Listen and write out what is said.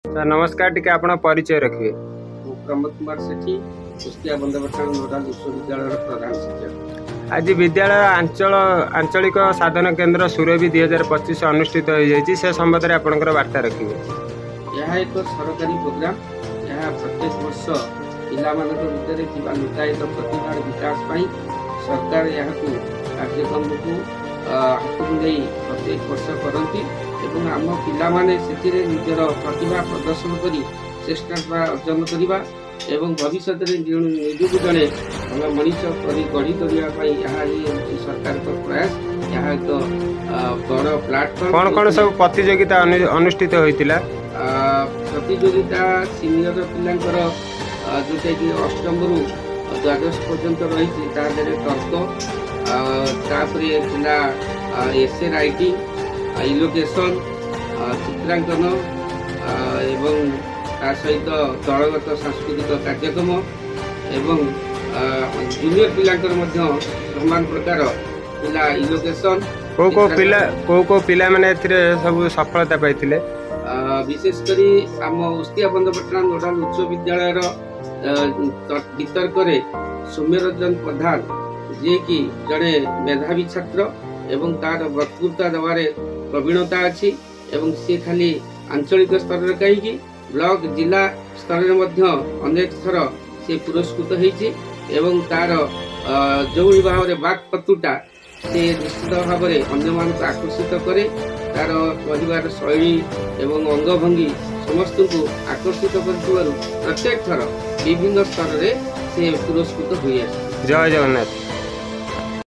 Sir नमस्कार, टिके आपण परिचय रखिए। प्रमोद कुमार सेठी, कुस्तिया बंदोबस्त नोडाल विश्वविद्यालय प्रधान शिक्षक। आज विद्यालय आंचलिक साधन केन्द्र सुरभि 2025 अनुष्ठित हो जाइए, से संबंध में आपंकर वार्ता रखिए। यह एक सरकारी प्रोग्राम। यह प्रत्येक वर्ष पिला भितर लुकायित प्रतिभा विकास सरकार यह कार्यक्रम को हाथ में प्रत्येक वर्ष करती एवं आम पिला निजर प्रतिभा प्रदर्शन कर चेष्टा अर्जन करवा एवं भविष्य निजक जड़े भल मनीष गढ़ी करने सरकार प्रयास। यह एक बड़ प्लाटफर्म। कौन कौन सब प्रतियोगिता अनुष्ठित होता? प्रतियोगिता सीनियर पिलांकर जोटा कि अष्टम रु द्वादश पर्यंत रही तर्क एसे राइटिंग इलोकेशन चित्रांकन एवं ता सहित दलगत सांस्कृतिक कार्यक्रम एवं जूनियर पिलांकर समान प्रकार पिला इलोकेशन को पिला माने सब सफलता पाइथिले। विशेषकर आम उस्तिया बंदोपट्टनम नोडाल उच्च विद्यालय वितर्क सौम्यरंजन प्रधान जे कि जड़े मेधावी छात्र एवं तार वक्तृता देवारे प्रवीणता अच्छी एवं सी खाली आंचलिक स्तर कहीं ब्लॉक जिला स्तर में अनेक थर से पुरस्कृत होती एवं तार जो भाव में वाक्पटुता से निश्चित भाव में अन्य आकर्षित करे। तार परिवार शैली एवं अंगभंगी समस्त को आकर्षित कर प्रत्येक थर विभिन्न स्तर में से पुरस्कृत हुए। जय जगन्नाथ।